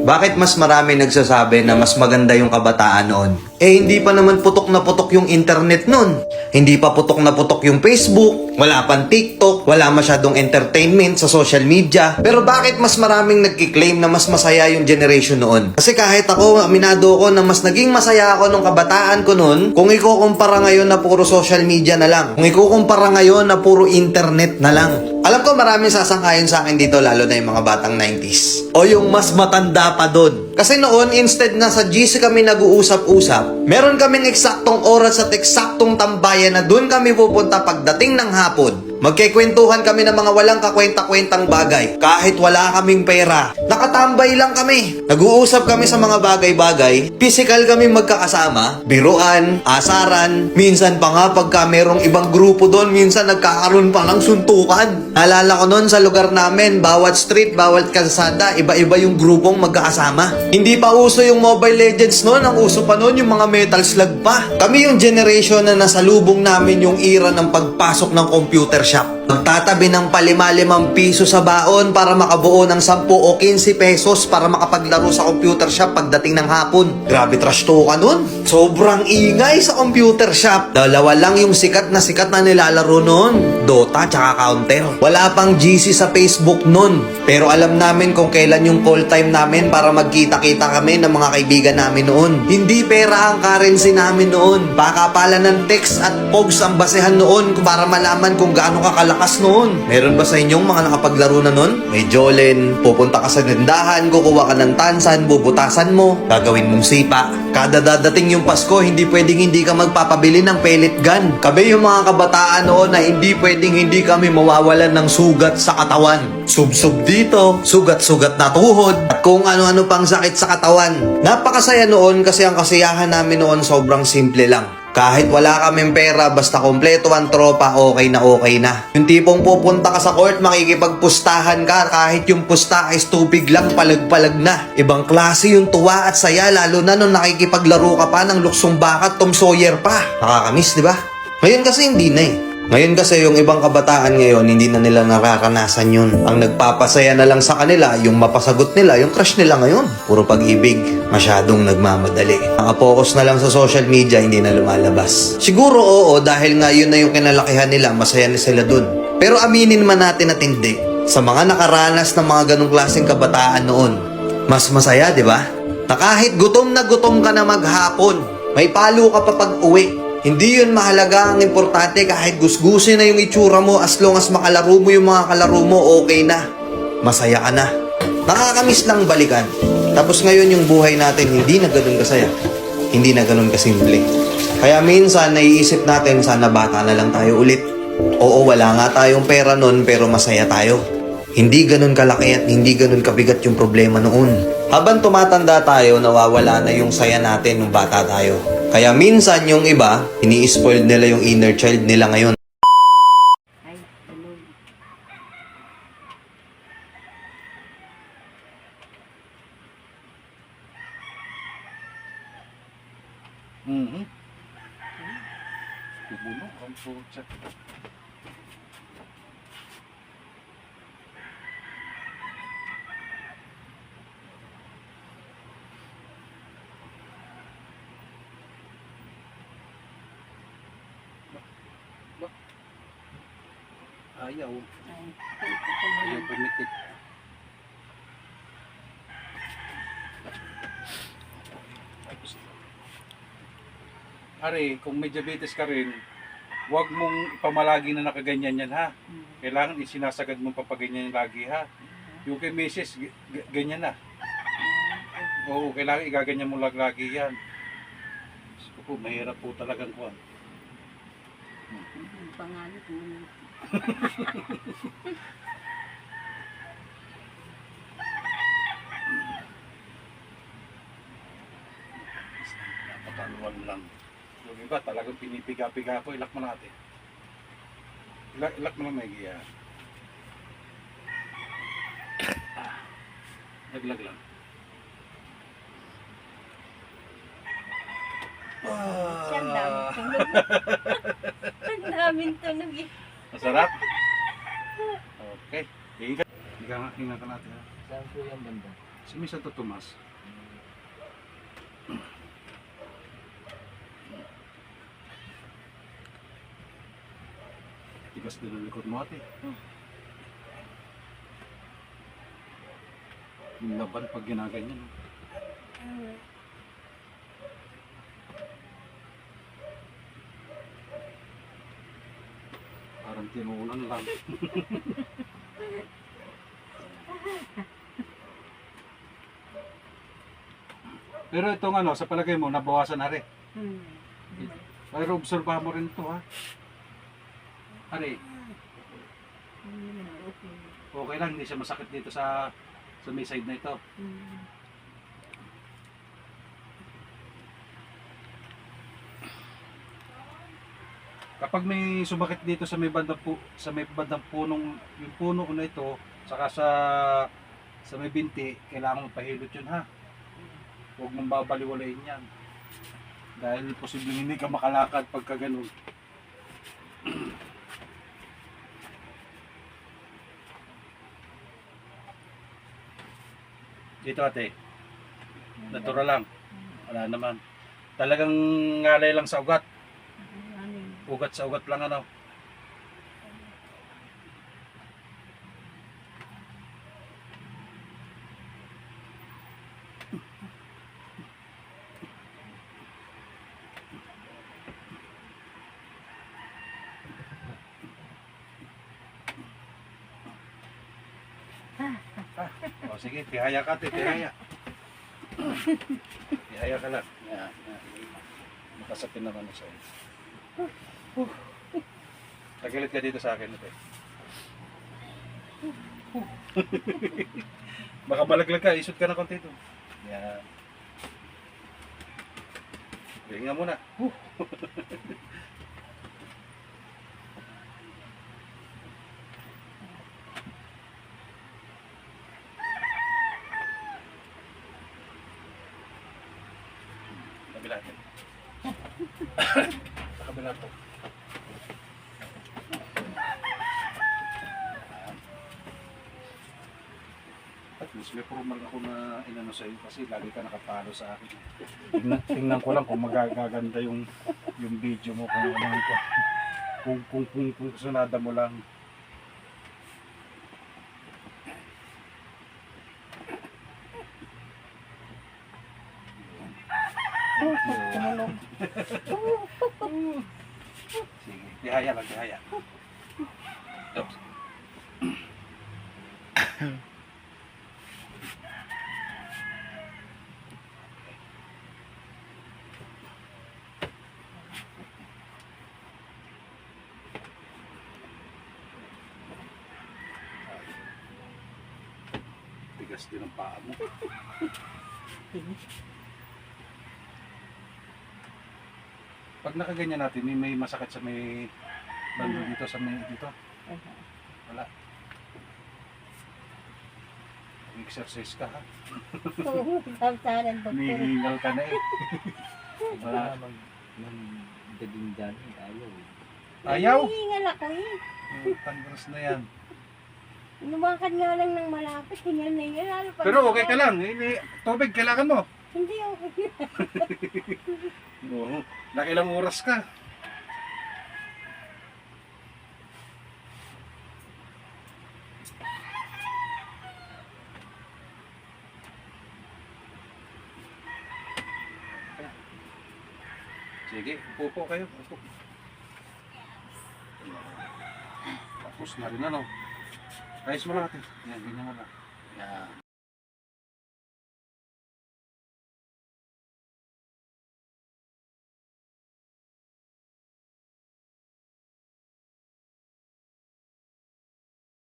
Bakit mas marami nagsasabi na mas maganda yung kabataan noon? Eh hindi pa naman putok na putok yung internet noon. Hindi pa putok na putok yung Facebook, wala pang TikTok, wala masyadong entertainment sa social media. Pero bakit mas maraming nagki-claim na mas masaya yung generation noon? Kasi kahit ako, aminado ko na mas naging masaya ako nung kabataan ko noon kung ikukumpara ngayon na puro social media na lang. Kung ikukumpara ngayon na puro internet na lang. Alam ko maraming sasang-ayon sa akin dito, lalo na yung mga batang 90s. O yung mas matanda pa doon. Kasi noon, instead na sa GC kami nag-uusap-usap, meron kaming eksaktong oras at eksaktong tambayan na doon kami pupunta pagdating ng hapon. Magkikwentuhan kami ng mga walang kakwenta-kwentang bagay. Kahit wala kaming pera, nakatambay lang kami. Nag-uusap kami sa mga bagay-bagay. Physical kami magkakasama. Biruan, asaran. Minsan pa nga pagka merong ibang grupo doon, minsan nagkakaroon pa ng suntukan. Naalala ko noon sa lugar namin, bawat street, bawat kalsada, iba-iba yung grupong magkakasama. Hindi pa uso yung Mobile Legends noon. Ang uso pa noon yung mga Metal Slug pa. Kami yung generation na nasalubong namin yung era ng pagpasok ng computer shop. Magtatabi ng ₱5 piso sa baon para makabuo ng 10 o 15 pesos para makapaglaro sa computer shop pagdating ng hapon. Grabe trash talk nun. Sobrang ingay sa computer shop. Dalawa lang yung sikat na nilalaro nun. Dota tsaka Counter. Wala pang GC sa Facebook nun. Pero alam namin kung kailan yung call time namin para magkita-kita kami ng mga kaibigan namin noon. Hindi pera ang currency namin noon. Pakapalan ng text at pogs ang basehan noon para malaman kung gaano kakalakas noon. Meron ba sa inyong mga nakapaglaro na noon? May Jolen, pupunta ka sa tindahan, kukuha ka ng tansan, bubutasan mo, gagawin mong sipa. Kada dadating yung Pasko, hindi pwedeng hindi ka magpapabili ng pellet gun. Kami yung mga kabataan noon na hindi pwedeng hindi kami mawawalan ng sugat sa katawan. Sub-sub dito, sugat-sugat na tuhod, at kung ano-ano pang sakit sa katawan. Napakasaya noon kasi ang kasiyahan namin noon sobrang simple lang. Kahit wala kaming pera, basta kompleto ang tropa, okay na. Yung tipong pupunta ka sa court, makikipagpustahan ka, kahit yung pusta is tubig lang, palag-palag na. Ibang klase yung tuwa at saya, lalo na nung nakikipaglaro ka pa ng luksong baka at Tom Sawyer pa. Nakakamiss, di ba? Ngayon kasi hindi na eh. Ngayon kasi yung ibang kabataan ngayon, hindi na nila nararanasan yun. Ang nagpapasaya na lang sa kanila, yung mapasagot nila, yung crush nila ngayon. Puro pag-ibig, masyadong nagmamadali. Nakapokus na lang sa social media, hindi na lumalabas. Siguro oo, dahil nga yun na yung kinalakihan nila, masaya na sila dun. Pero aminin man natin at hindi, sa mga nakaranas ng mga ganong klaseng kabataan noon, mas masaya, di ba? Na kahit gutom na gutom ka na maghapon, may palo ka pa pag-uwi. Hindi yun mahalaga, ang importante kahit gusgusin na yung itsura mo, as long as makalaro mo yung mga kalaro mo, okay na. Masaya ka na. Nakakamiss lang balikan. Tapos ngayon yung buhay natin hindi na ganun kasaya. Hindi na ganun kasimple. Kaya minsan naiisip natin sana bata na lang tayo ulit. Oo, wala nga tayong pera nun pero masaya tayo. Hindi ganun kalaki at hindi ganun kabigat yung problema noon. Habang tumatanda tayo, nawawala na yung saya natin nung bata tayo. Kaya minsan yung iba, ini-spoil nila yung inner child nila ngayon. Ay, tulog. Tumunog ang putsa. Ayaw. Ayaw pumitik. Are, kung may diabetes ka rin, huwag mong ipamalagi na nakaganyan yan ha. Kailangan isinasagad mong papaganyan lagi ha. Yung kay Mrs. Ganyan na. Oo, kailangan igaganyan mo lagi yan. Gusto po, mahirap po talagang kuwan. Pangalit mo. Napakaluan lang. Yung iba talagang pinipiga-piga ko, ilak mo natin. Ilak mo lang may giya. Laglag lang. Ang daming tunog. Ang daming tunog eh. Masarap? Okay. Hinga ka natin ha. Saan po yung banda? Si May Santo Tomas. Tigas din ang likod mo ate. Yung laban pag ginaganyan. Parang tinuulan lang. Pero itong ano, sa palagay mo, nabawasan na rin. Pero obserbahan mo rin ito ha. Ari, Okay. okay lang, hindi siya masakit dito sa may side na ito. Kapag may sumakit dito sa may bandang punong yung puno na ito, saka sa may binti, kailangan mo pahilot yun ha. Huwag mong babaliwalayin yan. Dahil posibleng hindi ka makalakad pagka ganun. Dito ate, natural lang. Wala naman. Talagang ngalay lang sa ugat. Ugat sa ugat lang ano. O sige, tihaya ka ate, tihaya. Tihaya ka lang. Yan, yan. Makasapin naman sa iyo. Tagilit ka dito sa akin ate. Baka balaglag ka, isot ka na konti ito. Yan. Hinga muna. Kabila ate. Sa kabila po. At least may promal ako na inano sa iyo kasi lagi ka nakapalo sa akin. Tingnan ko lang kung magaganda yung video mo kung ano ko. Kung sunada mo lang. Tumulong. Sige, tihaya lang, tihaya. Oops. Tigas din ang paa mo. Pag nakaganyan natin, may masakit sa may bando dito, sa may dito. Wala. Exercise ka ha. Samsaran, doktor. Hinihingal ka na eh. Wala namang daging dyan, ayaw eh. Ayaw? Hinihingal ako eh. Tangros na yan. Lumakad nga lang ng malapit, hingal na hingal. Lalo pag- Pero okay ka lang. Tubig, kailangan mo. Hindi okay. Oo. Nakilang oras ka. Sige, upo po kayo. Upo. Tapos na rin ano. Ayos mo lang natin. Yan, ganyan mo lang. Yan.